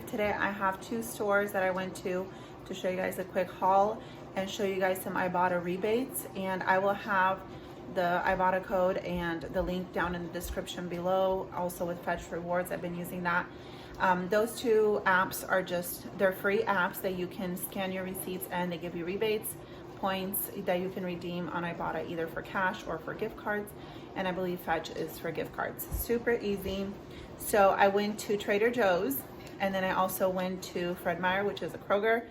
Today I have two stores that I went to show you guys a quick haul and show you guys some Ibotta rebates, and I will have the Ibotta code and the link down in the description below, also with Fetch Rewards. I've been using that. Those two apps are they're free apps that you can scan your receipts and they give you rebates, points that you can redeem on Ibotta either for cash or for gift cards, and I believe Fetch is for gift cards. Super easy. So I went to Trader Joe's, and then I also went to Fred Meyer, which is a Kroger.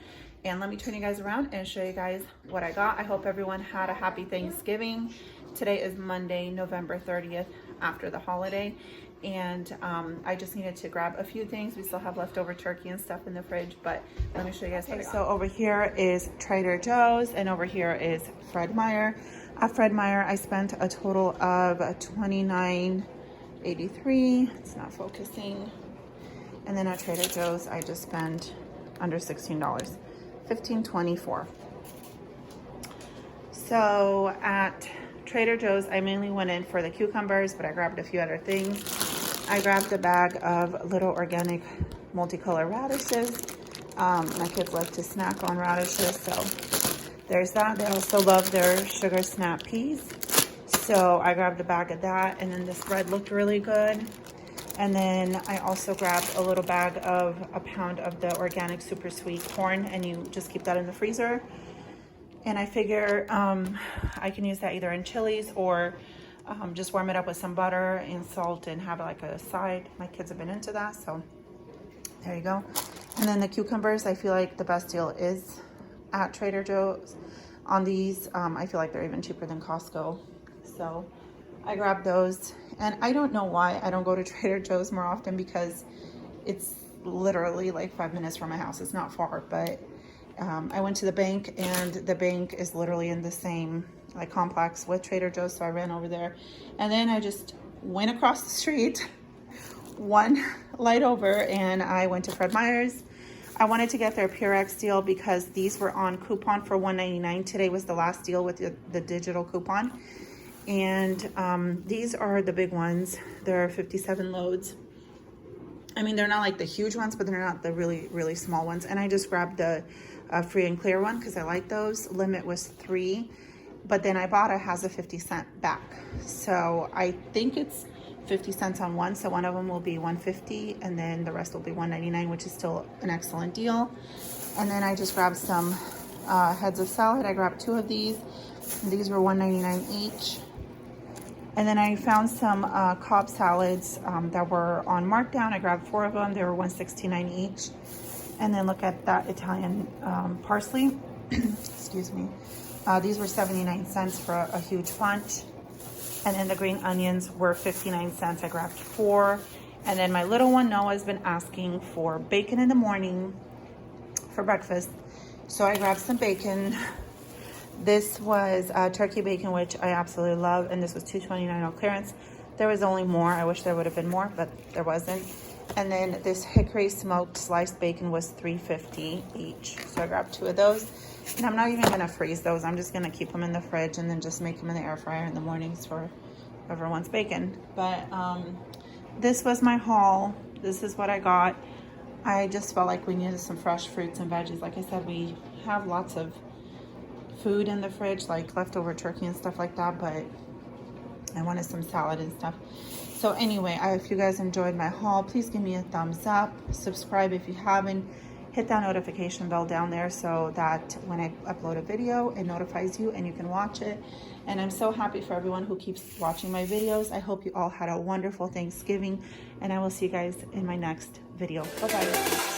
And let me turn you guys around and show you guys what I got. I hope everyone had a happy Thanksgiving. Today is Monday, November 30th, after the holiday. And I just needed to grab a few things. We still have leftover turkey and stuff in the fridge, but let me show you guys what I got. So over here is Trader Joe's, and over here is Fred Meyer. At Fred Meyer, I spent a total of $29.83. It's not focusing. And then at Trader Joe's, I just spent under $16, $15.24. So at Trader Joe's, I mainly went in for the cucumbers, but I grabbed a few other things. I grabbed a bag of little organic multicolor radishes. My kids like to snack on radishes, so there's that. They also love their sugar snap peas, so I grabbed a bag of that. And then this bread looked really good. And then I also grabbed a little bag of a pound of the organic super sweet corn, and you just keep that in the freezer. And I figure I can use that either in chilies or just warm it up with some butter and salt and have it like a side. My kids have been into that, so there you go. And then the cucumbers, I feel like the best deal is at Trader Joe's on these. I feel like they're even cheaper than Costco, so I grabbed those. And I don't know why I don't go to Trader Joe's more often, because it's literally like 5 minutes from my house. It's not far, but I went to the bank, and the bank is literally in the same like complex with Trader Joe's, so I ran over there. And then I just went across the street one light over, and I went to Fred Meyer's. I wanted to get their Purex deal because these were on coupon for $1.99. Today was the last deal with the digital coupon. And these are the big ones. There are 57 loads. I mean, they're not like the huge ones, but they're not the really, really small ones. And I just grabbed the free and clear one because I like those. Limit was 3, but then Ibotta has a 50-cent back. So I think it's 50 cents on one. So one of them will be $1.50, and then the rest will be $1.99, which is still an excellent deal. And then I just grabbed some heads of salad. I grabbed 2 of these. These were $1.99 each. And then I found some Cobb salads that were on markdown. I grabbed 4 of them. They were $1.69 each. And then look at that Italian parsley. Excuse me. These were 79 cents for a huge bunch. And then the green onions were 59 cents. I grabbed 4. And then my little one, Noah's been asking for bacon in the morning for breakfast. So I grabbed some bacon. This was turkey bacon, which I absolutely love, and this was $2.29 on clearance. There was only more. I wish there would have been more, but there wasn't. And then this hickory smoked sliced bacon was $3.50 each. So I grabbed 2 of those. And I'm not even going to freeze those. I'm just going to keep them in the fridge and then just make them in the air fryer in the mornings for whoever wants bacon. But this was my haul. This is what I got. I just felt like we needed some fresh fruits and veggies. Like I said, we have lots of food in the fridge, like leftover turkey and stuff like that, but I wanted some salad and stuff. So anyway, if you guys enjoyed my haul, please give me a thumbs up, subscribe if you haven't, hit that notification bell down there so that when I upload a video, it notifies you and you can watch it. And I'm so happy for everyone who keeps watching my videos. I hope you all had a wonderful Thanksgiving, and I will see you guys in my next video. Bye-bye.